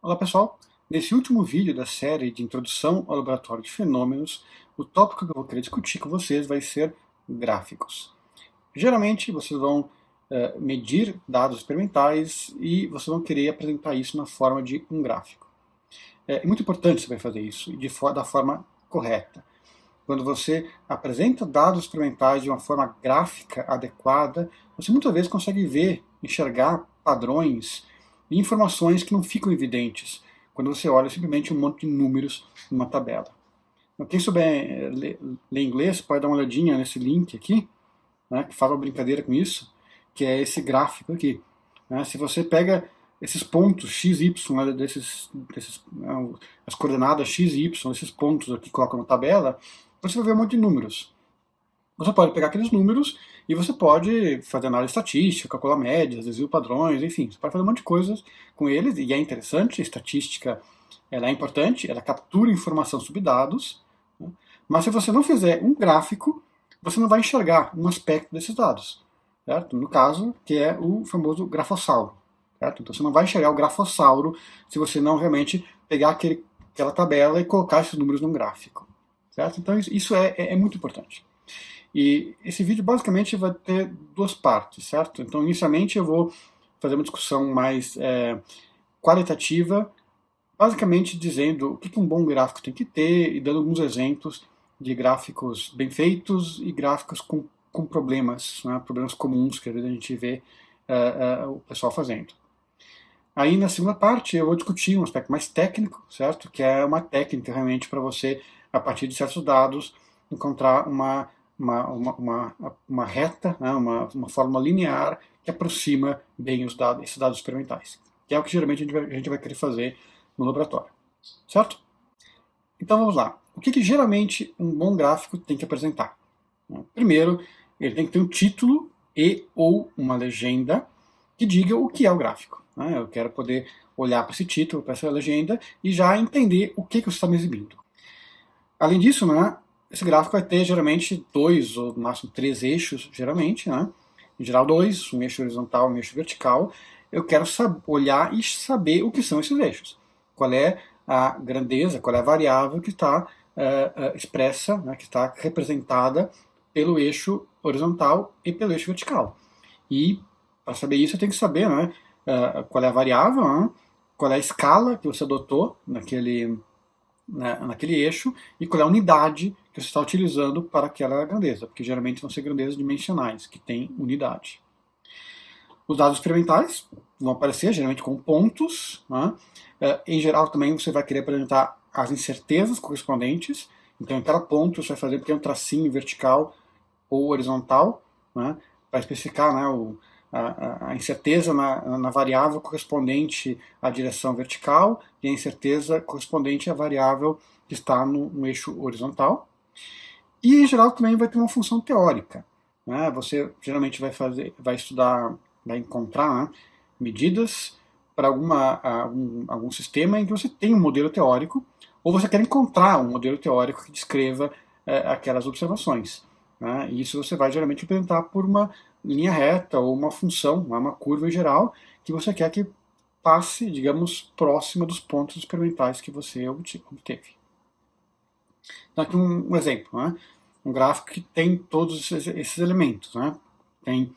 Olá pessoal, nesse último vídeo da série de Introdução ao Laboratório de Fenômenos, o tópico que eu vou querer discutir com vocês vai ser gráficos. Geralmente vocês vão medir dados experimentais e vocês vão querer apresentar isso na forma de um gráfico. É muito importante você fazer isso da forma correta. Quando você apresenta dados experimentais de uma forma gráfica adequada, você muitas vezes consegue ver, enxergar padrões e informações que não ficam evidentes quando você olha simplesmente um monte de números numa tabela. Então, quem souber ler inglês pode dar uma olhadinha nesse link aqui, né, que faz uma brincadeira com isso, que é esse gráfico aqui. Né? Se você pega esses pontos x, y, né, as coordenadas x e y, esses pontos aqui que colocam na tabela, você vai ver um monte de números. Você pode pegar aqueles números e você pode fazer análise estatística, calcular médias, desvio padrões, enfim, você pode fazer um monte de coisas com eles, e é interessante, a estatística ela é importante, ela captura informação sobre dados, né? Mas se você não fizer um gráfico, você não vai enxergar um aspecto desses dados, certo? No caso, que é o famoso grafossauro, certo? Então você não vai enxergar o grafossauro se você não realmente pegar aquela tabela e colocar esses números num gráfico, certo? Então isso é muito importante. E esse vídeo basicamente vai ter duas partes, certo? Então, inicialmente eu vou fazer uma discussão mais qualitativa, basicamente dizendo o que um bom gráfico tem que ter e dando alguns exemplos de gráficos bem feitos e gráficos com problemas, né? Problemas comuns que às vezes a gente vê o pessoal fazendo. Aí na segunda parte eu vou discutir um aspecto mais técnico, certo? Que é uma técnica realmente para você, a partir de certos dados, encontrar uma reta, né? uma forma linear que aproxima bem esses dados experimentais, que é o que geralmente a gente vai querer fazer no laboratório, certo? Então vamos lá. O que geralmente um bom gráfico tem que apresentar? Primeiro, ele tem que ter um título e ou uma legenda que diga o que é o gráfico. Né? Eu quero poder olhar para esse título, para essa legenda e já entender o que você está me exibindo. Além disso, né, esse gráfico vai ter geralmente dois ou no máximo três eixos, geralmente, né? Em geral dois, um eixo horizontal e um eixo vertical. Eu quero olhar e saber o que são esses eixos. Qual é a grandeza, qual é a variável que está expressa, né, que está representada pelo eixo horizontal e pelo eixo vertical. E para saber isso eu tenho que saber, né, qual é a variável, né, qual é a escala que você adotou naquele eixo e qual é a unidade que você está utilizando para aquela grandeza, porque geralmente vão ser grandezas dimensionais, que têm unidade. Os dados experimentais vão aparecer geralmente com pontos. Né? Em geral também você vai querer apresentar as incertezas correspondentes, então em cada ponto você vai fazer um tracinho vertical ou horizontal, né, para especificar, né, a incerteza na variável correspondente à direção vertical e a incerteza correspondente à variável que está no eixo horizontal. E, em geral, também vai ter uma função teórica. Né? Você geralmente vai estudar, vai encontrar, né, medidas para algum sistema em que você tem um modelo teórico, ou você quer encontrar um modelo teórico que descreva aquelas observações. Né? E isso você vai geralmente apresentar por uma linha reta ou uma função, uma curva em geral, que você quer que passe, digamos, próxima dos pontos experimentais que você obteve. Então, aqui um exemplo, né? Um gráfico que tem todos esses elementos. Né? Tem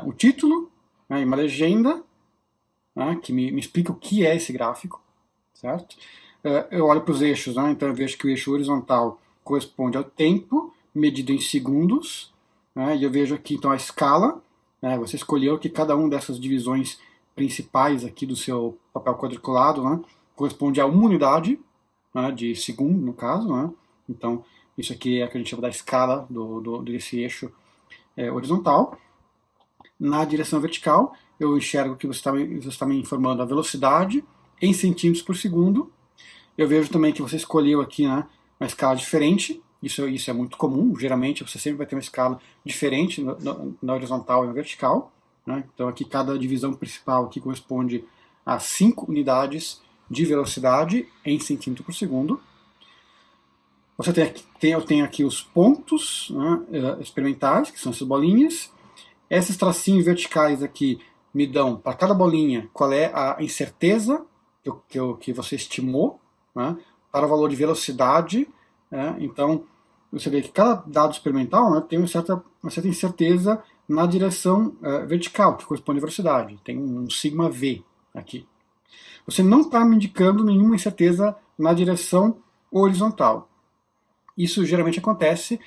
o título, né, e uma legenda, né, que me explica o que é esse gráfico, certo? Eu olho para os eixos, né, então eu vejo que o eixo horizontal corresponde ao tempo, medido em segundos, né, e eu vejo aqui então a escala, né, você escolheu que cada uma dessas divisões principais aqui do seu papel quadriculado, né, corresponde a uma unidade, né, de segundo, no caso, né, então isso aqui é o que a gente chama da escala desse eixo horizontal. Na direção vertical, eu enxergo que você está me informando a velocidade em centímetros por segundo. Eu vejo também que você escolheu aqui, né, uma escala diferente. Isso é muito comum. Geralmente você sempre vai ter uma escala diferente na horizontal e na vertical. Né? Então aqui cada divisão principal aqui corresponde a 5 unidades de velocidade em centímetro por segundo. Eu tenho aqui os pontos, né, experimentais, que são essas bolinhas. Esses tracinhos verticais aqui me dão, para cada bolinha, qual é a incerteza que você estimou, né, para o valor de velocidade, né, então você vê que cada dado experimental, né, tem uma certa incerteza na direção vertical, que corresponde à velocidade. Tem um sigma v aqui. Você não está me indicando nenhuma incerteza na direção horizontal. Isso geralmente acontece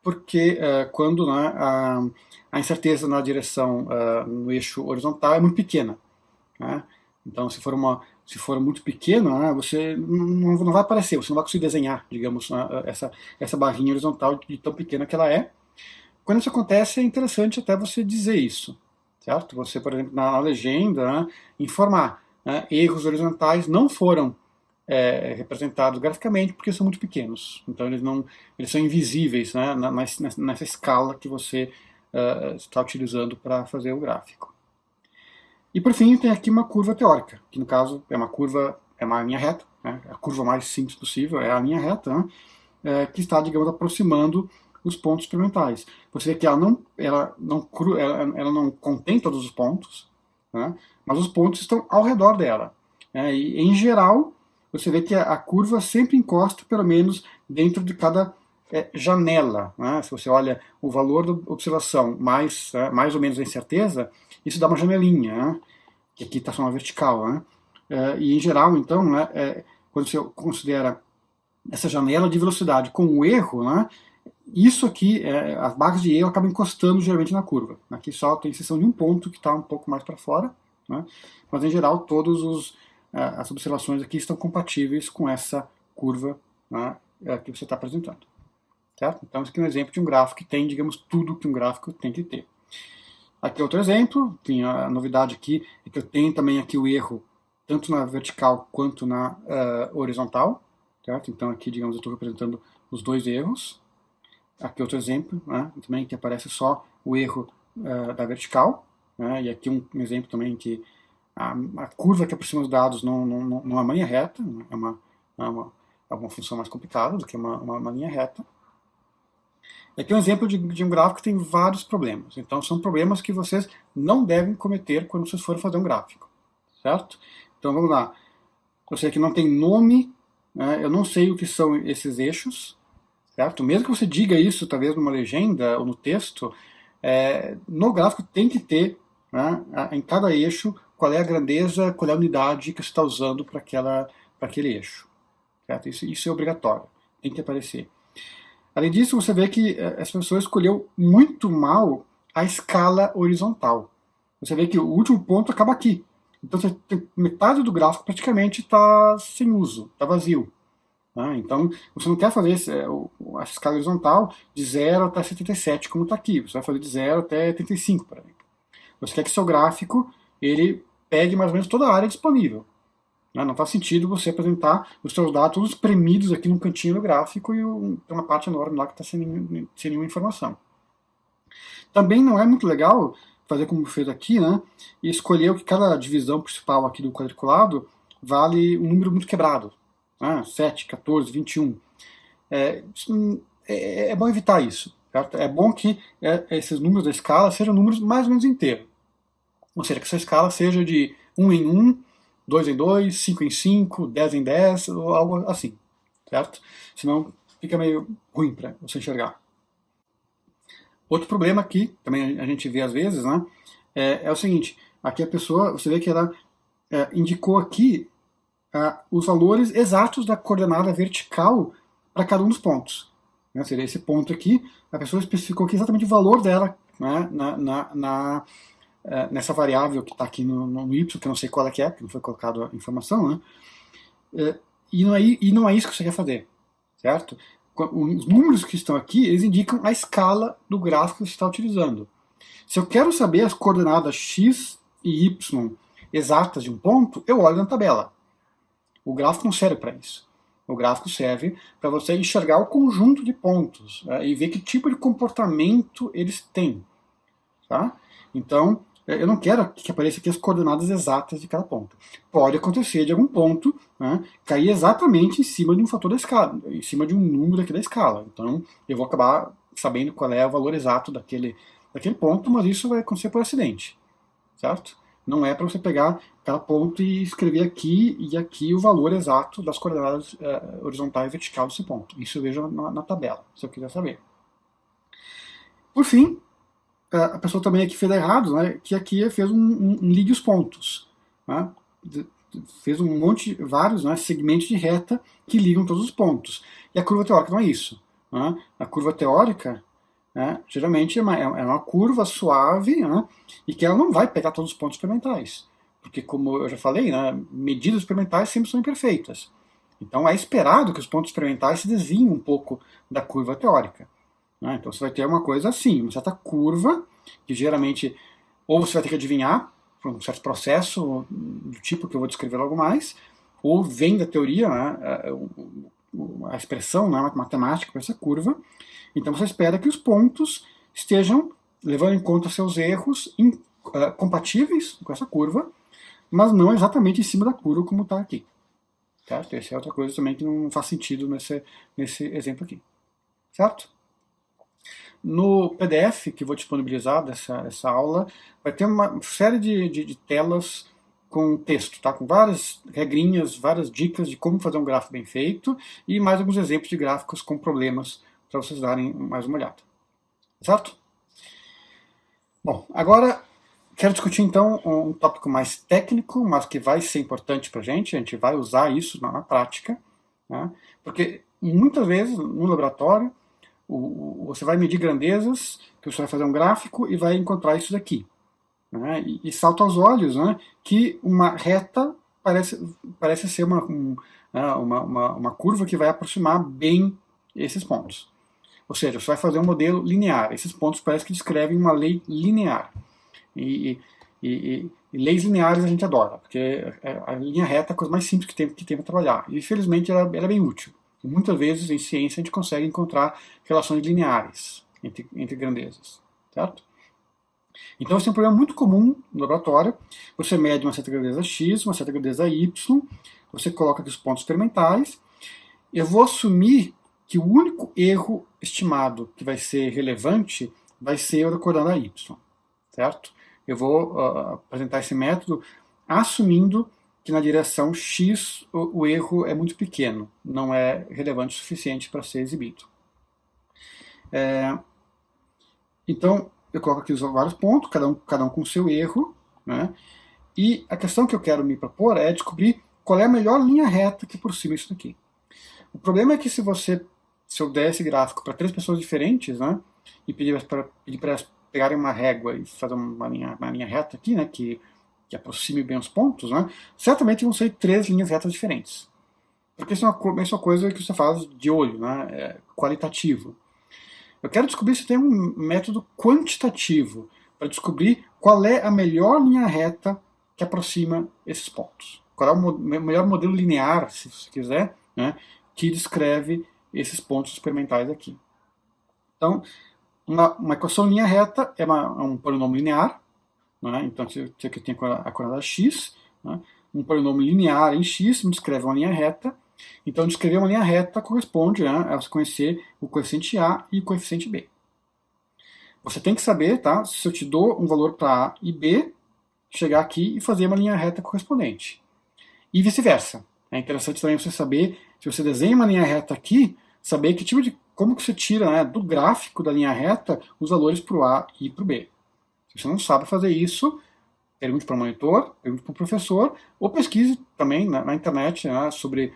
porque quando, né, a incerteza na direção no eixo horizontal é muito pequena, né? Então, se for muito pequeno, né, você não vai aparecer, você não vai conseguir desenhar, digamos, essa barrinha horizontal de tão pequena que ela é. Quando isso acontece, é interessante até você dizer isso, certo? Você, por exemplo, na legenda, né, informar, né, erros horizontais não foram representados graficamente porque são muito pequenos. Então eles são invisíveis, né, nessa escala que você está utilizando para fazer o gráfico. E por fim tem aqui uma curva teórica, que no caso é uma linha reta, né, a curva mais simples possível é a linha reta, né, que está, digamos, aproximando os pontos experimentais. Você vê que ela não contém todos os pontos, né, mas os pontos estão ao redor dela. Né, e em geral você vê que a curva sempre encosta pelo menos dentro de cada janela. Né? Se você olha o valor da observação mais ou menos a incerteza, isso dá uma janelinha, né? Que aqui está só uma vertical. Né? E em geral, então, né, quando você considera essa janela de velocidade com o erro, né, isso aqui, as barras de erro acabam encostando geralmente na curva. Aqui só tem exceção de um ponto que está um pouco mais para fora, né? Mas em geral todos as observações aqui estão compatíveis com essa curva, né, que você está apresentando. Certo? Então, esse aqui é um exemplo de um gráfico que tem, digamos, tudo que um gráfico tem que ter. Aqui é outro exemplo, tem a novidade aqui, é que eu tenho também aqui o erro, tanto na vertical quanto na horizontal. Certo? Então, aqui, digamos, eu estou representando os dois erros. Aqui outro exemplo, né, também que aparece só o erro da vertical. Né, e aqui um exemplo também que a curva que aproxima os dados não é uma linha reta, é uma função mais complicada do que uma linha reta. E aqui é um exemplo de um gráfico que tem vários problemas. Então são problemas que vocês não devem cometer quando vocês forem fazer um gráfico. Certo? Então vamos lá. Eu sei que não tem nome, né, eu não sei o que são esses eixos. Certo? Mesmo que você diga isso, talvez numa legenda ou no texto, no gráfico tem que ter, né, em cada eixo, qual é a grandeza, qual é a unidade que você está usando para aquele eixo. Certo? Isso é obrigatório, tem que aparecer. Além disso, você vê que essa pessoa escolheu muito mal a escala horizontal. Você vê que o último ponto acaba aqui. Então metade do gráfico praticamente está sem uso, está vazio. Então, você não quer fazer a escala horizontal de 0 até 77, como está aqui. Você vai fazer de 0 até 85, por exemplo. Você quer que seu gráfico ele pegue mais ou menos toda a área disponível. Não faz sentido você apresentar os seus dados todos espremidos aqui num cantinho do gráfico e tem uma parte enorme lá que está sem nenhuma informação. Também não é muito legal fazer como fez aqui, né, e escolher que cada divisão principal aqui do quadriculado vale um número muito quebrado. 7, 14, 21. É bom evitar isso. Certo? É bom que esses números da escala sejam números mais ou menos inteiros. Ou seja, que essa escala seja de 1 em 1, 2 em 2, 5 em 5, 10 em 10, ou algo assim. Certo? Senão fica meio ruim para você enxergar. Outro problema aqui, também a gente vê às vezes, né, é o seguinte. Aqui a pessoa, você vê que ela indicou aqui os valores exatos da coordenada vertical para cada um dos pontos. Né? Seria esse ponto aqui, a pessoa especificou aqui exatamente o valor dela, né, nessa variável que está aqui no y, que eu não sei qual é que é, porque não foi colocado a informação, né? E não é isso que você quer fazer, certo? Os números que estão aqui, eles indicam a escala do gráfico que você está utilizando. Se eu quero saber as coordenadas x e y exatas de um ponto, eu olho na tabela. O gráfico não serve para isso. O gráfico serve para você enxergar o conjunto de pontos e ver que tipo de comportamento eles têm. Tá? Então, eu não quero que apareça aqui as coordenadas exatas de cada ponto. Pode acontecer de algum ponto, né, cair exatamente em cima de um fator da escala, em cima de um número aqui da escala. Então, eu vou acabar sabendo qual é o valor exato daquele ponto, mas isso vai acontecer por acidente. Certo? Não é para você pegar cada ponto e escrever aqui e aqui o valor exato das coordenadas horizontal e vertical desse ponto. Isso eu vejo na tabela, se eu quiser saber. Por fim, a pessoa também aqui fez errado, né, que aqui fez um ligue os pontos. Né, fez um monte, vários, né, segmentos de reta que ligam todos os pontos. E a curva teórica não é isso. Né? A curva teórica, né, geralmente é uma curva suave, né, e que ela não vai pegar todos os pontos experimentais. Porque, como eu já falei, né, medidas experimentais sempre são imperfeitas. Então é esperado que os pontos experimentais se desviem um pouco da curva teórica. Né? Então você vai ter uma coisa assim, uma certa curva, que geralmente ou você vai ter que adivinhar por um certo processo do tipo que eu vou descrever logo mais, ou vem da teoria, né, a expressão, né, matemática para essa curva. Então você espera que os pontos estejam levando em conta seus erros compatíveis com essa curva, mas não exatamente em cima da curva como está aqui. Certo? Essa é outra coisa também que não faz sentido nesse exemplo aqui. Certo? No PDF que vou disponibilizar dessa aula, vai ter uma série de telas com texto, tá? Com várias regrinhas, várias dicas de como fazer um gráfico bem feito e mais alguns exemplos de gráficos com problemas para vocês darem mais uma olhada. Certo? Bom, agora quero discutir então um tópico mais técnico, mas que vai ser importante para a gente vai usar isso na prática, né? Porque muitas vezes no laboratório você vai medir grandezas, que você vai fazer um gráfico e vai encontrar isso daqui. Né? E salta aos olhos, né, que uma reta parece ser uma curva que vai aproximar bem esses pontos. Ou seja, você vai fazer um modelo linear. Esses pontos parecem que descrevem uma lei linear. E leis lineares a gente adora, porque a linha reta é a coisa mais simples que tem para trabalhar. E, infelizmente, ela é bem útil. E muitas vezes, em ciência, a gente consegue encontrar relações lineares entre grandezas. Certo? Então, esse é um problema muito comum no laboratório. Você mede uma certa grandeza x, uma certa grandeza y, você coloca aqui os pontos experimentais. Eu vou assumir que o único erro estimado que vai ser relevante vai ser o da coordenada y. Certo? Eu vou apresentar esse método assumindo que na direção x o erro é muito pequeno, não é relevante o suficiente para ser exibido. Então, eu coloco aqui os vários pontos, cada um com o seu erro, né? E a questão que eu quero me propor é descobrir qual é a melhor linha reta que aproxima isso daqui. O problema é que se eu der esse gráfico para 3 pessoas diferentes, né, e pedir para elas pegarem uma régua e fazer uma linha reta aqui, né, que aproxime bem os pontos, né, certamente vão ser 3 linhas retas diferentes. Porque isso é uma coisa que você faz de olho, né, qualitativo. Eu quero descobrir se tem um método quantitativo para descobrir qual é a melhor linha reta que aproxima esses pontos. Qual é o melhor modelo linear, se você quiser, né, que descreve esses pontos experimentais aqui. Então, uma equação linha reta é um polinômio linear, né, então se aqui tem a coordenada x, né, um polinômio linear em x me descreve uma linha reta. Então, descrever uma linha reta corresponde a você conhecer o coeficiente A e o coeficiente B. Você tem que saber, tá, se eu te dou um valor para A e B, chegar aqui e fazer uma linha reta correspondente. E vice-versa. É interessante também você saber, se você desenha uma linha reta aqui, saber como que você tira, né, do gráfico da linha reta os valores para o A e para o B. Se você não sabe fazer isso, pergunte para o monitor, pergunte para o professor, ou pesquise também na internet, né, sobre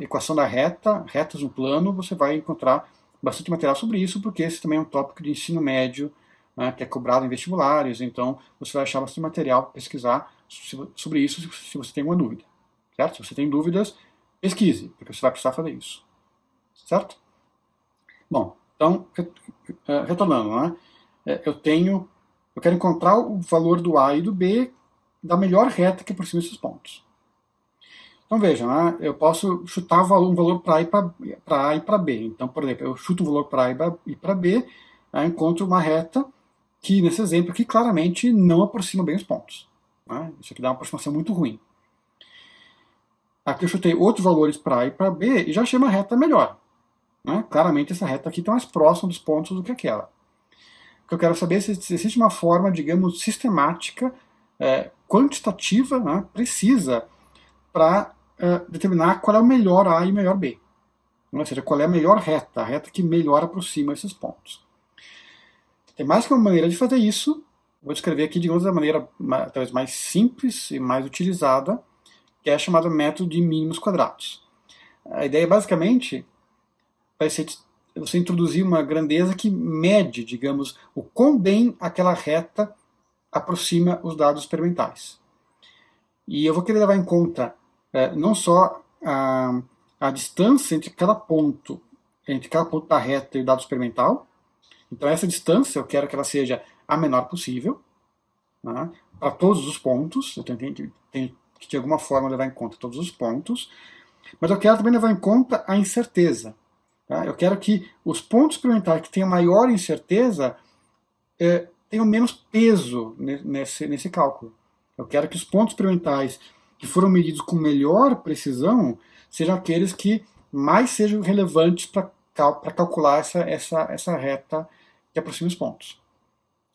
equação da retas no plano. Você vai encontrar bastante material sobre isso, porque esse também é um tópico de ensino médio, né, que é cobrado em vestibulares, então você vai achar bastante material para pesquisar sobre isso se você tem alguma dúvida. Certo? Se você tem dúvidas, pesquise, porque você vai precisar fazer isso. Certo? Bom, então, retornando, né, eu quero encontrar o valor do A e do B da melhor reta que aproxima esses pontos. Então veja, né, eu posso chutar um valor para A e para B. Então, por exemplo, eu chuto um valor para A e para B, encontro uma reta que, nesse exemplo aqui, claramente não aproxima bem os pontos. Né? Isso aqui dá uma aproximação muito ruim. Aqui eu chutei outros valores para A e para B e já achei uma reta melhor. Né? Claramente essa reta aqui está mais próxima dos pontos do que aquela. O que eu quero saber é se existe uma forma, digamos, sistemática quantitativa, né, precisa para determinar qual é o melhor A e o melhor B. Ou seja, qual é a melhor reta, a reta que melhor aproxima esses pontos. Tem mais que uma maneira de fazer isso. Vou descrever aqui, digamos, da maneira talvez mais simples e mais utilizada, que é a chamada método de mínimos quadrados. A ideia basicamente vai ser você introduzir uma grandeza que mede, digamos, o quão bem aquela reta aproxima os dados experimentais. E eu vou querer levar em conta não só a distância entre cada ponto da reta e o dado experimental. Então essa distância eu quero que ela seja a menor possível, né, para todos os pontos. Eu tenho que de alguma forma levar em conta todos os pontos. Mas eu quero também levar em conta a incerteza. Tá? Eu quero que os pontos experimentais que tenham maior incerteza tenham menos peso nesse cálculo. Eu quero que os pontos experimentais que foram medidos com melhor precisão sejam aqueles que mais sejam relevantes para calcular essa reta que aproxima os pontos.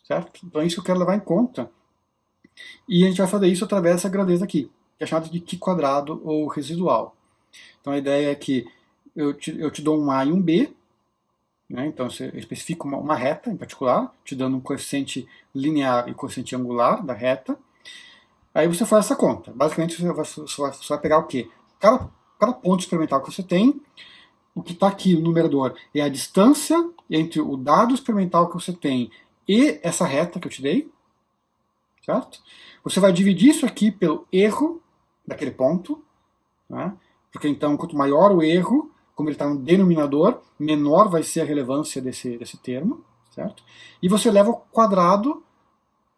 Certo? Então é isso que eu quero levar em conta. E a gente vai fazer isso através dessa grandeza aqui, que é chamada de Qi quadrado ou residual. Então a ideia é que eu te dou um A e um B, né? Então eu especifico uma reta em particular, te dando um coeficiente linear e coeficiente angular da reta. Aí você faz essa conta. Basicamente você vai pegar o quê? Cada ponto experimental que você tem, o que está aqui no numerador é a distância entre o dado experimental que você tem e essa reta que eu te dei, certo? Você vai dividir isso aqui pelo erro daquele ponto, né? Porque então quanto maior o erro, como ele está no denominador, menor vai ser a relevância desse termo, certo? E você leva ao quadrado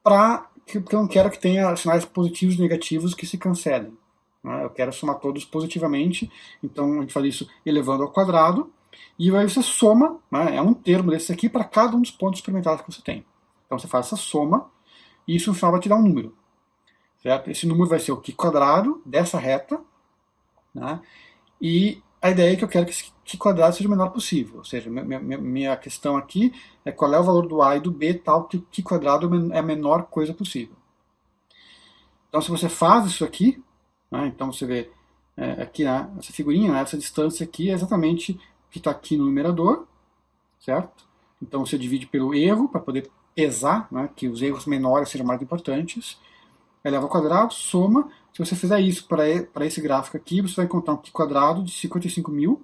porque eu não quero que tenha sinais positivos e negativos que se cancelem. Né? Eu quero somar todos positivamente, então a gente faz isso elevando ao quadrado, e aí você soma, né, é um termo desse aqui para cada um dos pontos experimentais que você tem. Então você faz essa soma, e isso no final vai te dar um número. Certo? Esse número vai ser o Qi quadrado dessa reta, né? E a ideia é que eu quero que esse Qi quadrado seja o menor possível. Ou seja, minha questão aqui é qual é o valor do A e do B tal que o Qi quadrado é a menor coisa possível. Então se você faz isso aqui, né, então você vê aqui essa figurinha, né, essa distância aqui é exatamente o que está aqui no numerador, certo? Então você divide pelo erro para poder pesar, né, que os erros menores sejam mais importantes. Eleva ao quadrado, soma. Se você fizer isso para esse gráfico aqui, você vai encontrar um Qi quadrado de 55.000.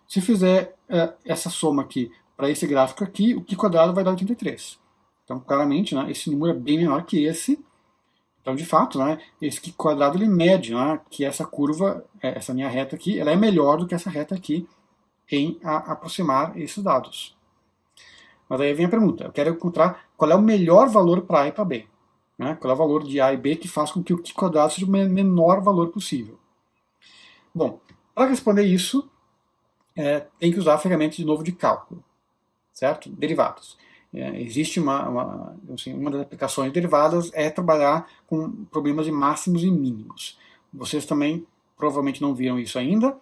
Se fizer essa soma aqui para esse gráfico aqui, o Qi quadrado vai dar 83. Então, claramente, né, esse número é bem menor que esse. Então, de fato, né, esse Qi quadrado ele mede, né, que essa curva, essa linha reta aqui, ela é melhor do que essa reta aqui em aproximar esses dados. Mas aí vem a pergunta, eu quero encontrar qual é o melhor valor para A e para B. Né, qual é o valor de A e B que faz com que o Qi quadrado seja o menor valor possível. Bom, para responder isso, tem que usar a ferramenta de novo de cálculo, certo? Derivadas. Existe uma das aplicações de derivadas é trabalhar com problemas de máximos e mínimos. Vocês também provavelmente não viram isso ainda,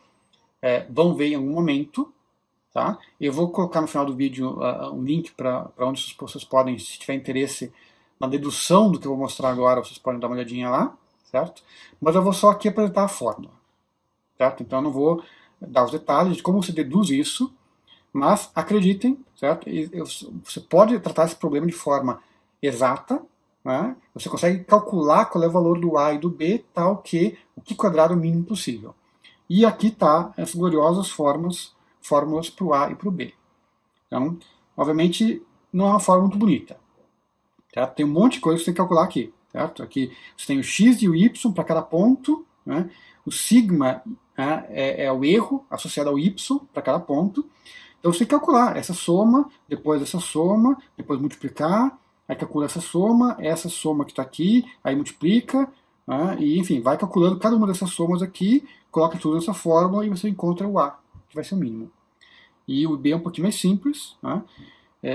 vão ver em algum momento. Tá? Eu vou colocar no final do vídeo um link para onde vocês podem, se tiver interesse na dedução do que eu vou mostrar agora, vocês podem dar uma olhadinha lá, certo? Mas eu vou só aqui apresentar a fórmula, certo? Então eu não vou dar os detalhes de como você deduz isso, mas acreditem, certo? Você pode tratar esse problema de forma exata, né? Você consegue calcular qual é o valor do A e do B, tal que o Qi quadrado é o mínimo possível. E aqui está as gloriosas fórmulas para o A e para o B. Então, obviamente, não é uma fórmula muito bonita. Certo? Tem um monte de coisa que você tem que calcular aqui. Certo? Aqui você tem o x e o y para cada ponto. Né? O sigma é o erro associado ao y para cada ponto. Então você tem que calcular essa soma, depois multiplicar, aí calcula essa soma que está aqui, aí multiplica, né? E enfim, vai calculando cada uma dessas somas aqui, coloca tudo nessa fórmula e você encontra o A, que vai ser o mínimo. E o B é um pouquinho mais simples, né?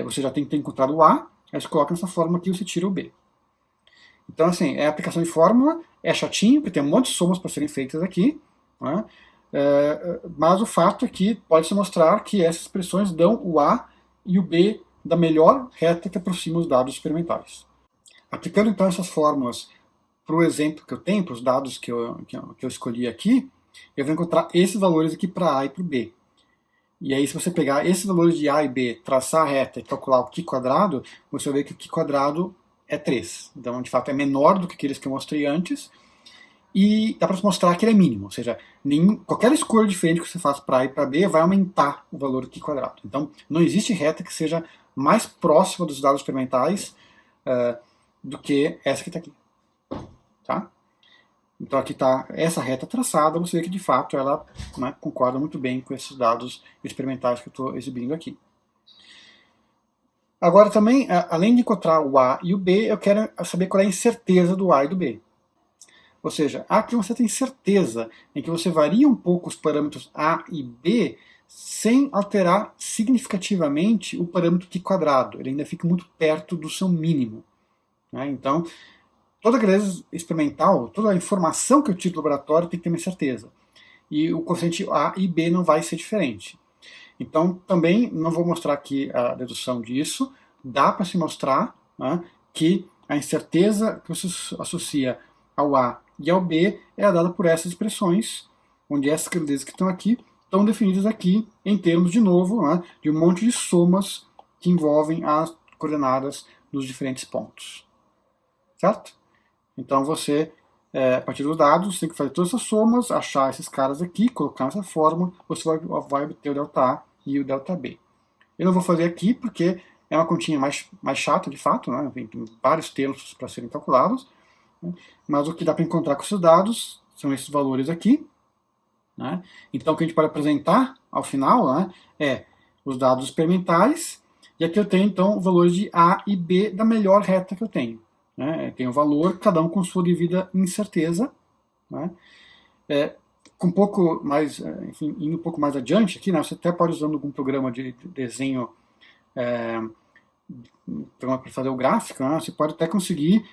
Você já tem que ter encontrado o A, aí você coloca nessa fórmula aqui e você tira o B. Então, assim, a aplicação de fórmula é chatinho, porque tem um monte de somas para serem feitas aqui, né? Mas o fato é que pode-se mostrar que essas expressões dão o A e o B da melhor reta que aproxima os dados experimentais. Aplicando então essas fórmulas para o exemplo que eu tenho, para os dados que eu escolhi aqui, eu vou encontrar esses valores aqui para A e para o B. E aí, se você pegar esses valores de A e B, traçar a reta e calcular o Q quadrado, você vai ver que o Q quadrado é 3. Então, de fato, é menor do que aqueles que eu mostrei antes. E dá para mostrar que ele é mínimo. Ou seja, qualquer escolha diferente que você faça para A e para B vai aumentar o valor do Q quadrado. Então, não existe reta que seja mais próxima dos dados experimentais do que essa que está aqui. Tá? Então aqui está essa reta traçada, você vê que de fato ela, né, concorda muito bem com esses dados experimentais que eu estou exibindo aqui. Agora também, além de encontrar o A e o B, eu quero saber qual é a incerteza do A e do B. Ou seja, aqui você tem certeza em que você varia um pouco os parâmetros A e B sem alterar significativamente o parâmetro Q quadrado. Ele ainda fica muito perto do seu mínimo. Né? Então, toda grandeza experimental, toda a informação que eu tiro do laboratório tem que ter minha certeza. E o coeficiente A e B não vai ser diferente. Então, também não vou mostrar aqui a dedução disso. Dá para se mostrar, né, que a incerteza que você associa ao A e ao B é dada por essas expressões, onde essas grandezas que estão aqui estão definidas aqui em termos, de novo, né, de um monte de somas que envolvem as coordenadas dos diferentes pontos. Certo? Então você, a partir dos dados, tem que fazer todas essas somas, achar esses caras aqui, colocar nessa fórmula, você vai obter o delta A e o delta B. Eu não vou fazer aqui porque é uma continha mais chata, de fato, né? Tem vários termos para serem calculados, né? Mas o que dá para encontrar com esses dados são esses valores aqui. Né? Então o que a gente pode apresentar ao final, né, é os dados experimentais, e aqui eu tenho então os valores de A e B da melhor reta que eu tenho. Né? Tem o valor, cada um com sua devida incerteza. Né? Com um pouco mais, enfim, indo um pouco mais adiante aqui, né, você até pode usando algum programa de desenho para fazer o gráfico, né, você pode até conseguir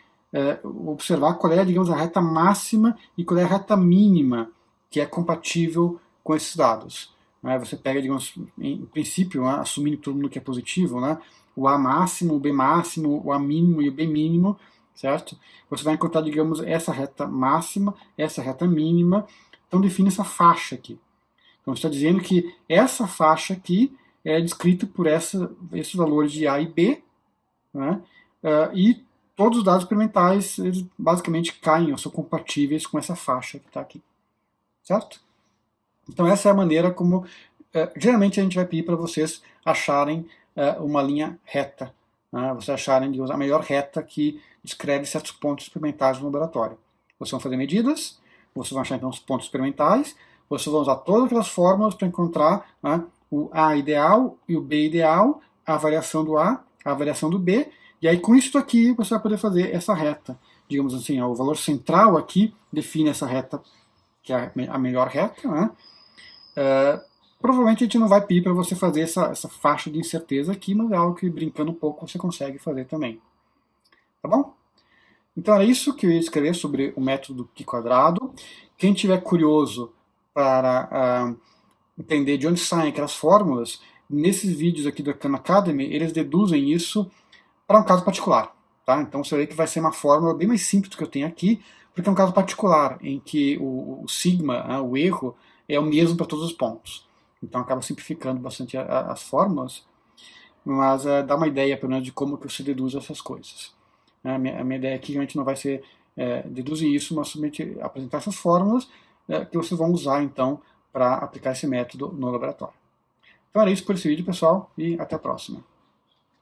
observar qual é, digamos, a reta máxima e qual é a reta mínima que é compatível com esses dados. Né? Você pega, digamos, em princípio, né, assumindo todo mundo que é positivo, né, o A máximo, o B máximo, o A mínimo e o B mínimo, certo? Você vai encontrar, digamos, essa reta máxima, essa reta mínima, então define essa faixa aqui. Então está dizendo que essa faixa aqui é descrita por esses valores de A e B, né? E todos os dados experimentais, eles basicamente caem ou são compatíveis com essa faixa que está aqui. Certo? Então essa é a maneira como geralmente a gente vai pedir para vocês acharem uma linha reta. Né? Vocês acharem, digamos, a melhor reta que descreve certos pontos experimentais no laboratório. Vocês vão fazer medidas, vocês vão achar então os pontos experimentais, vocês vão usar todas aquelas fórmulas para encontrar, né, o A ideal e o B ideal, a variação do A, a variação do B, e aí com isso aqui você vai poder fazer essa reta. Digamos assim, o valor central aqui define essa reta, que é a melhor reta. Né? Provavelmente a gente não vai pedir para você fazer essa faixa de incerteza aqui, mas é algo que, brincando um pouco, você consegue fazer também. Tá bom? Então era isso que eu ia escrever sobre o método Q quadrado. Quem tiver curioso para entender de onde saem aquelas fórmulas, nesses vídeos aqui do Khan Academy, eles deduzem isso para um caso particular. Tá? Então você vê que vai ser uma fórmula bem mais simples do que eu tenho aqui, porque é um caso particular, em que o sigma, né, o erro, é o mesmo para todos os pontos. Então acaba simplificando bastante as fórmulas, mas dá uma ideia, pelo menos, de como que você deduz essas coisas. A minha ideia aqui realmente não vai ser deduzir isso, mas somente apresentar essas fórmulas que vocês vão usar, então, para aplicar esse método no laboratório. Então era isso por esse vídeo, pessoal, e até a próxima.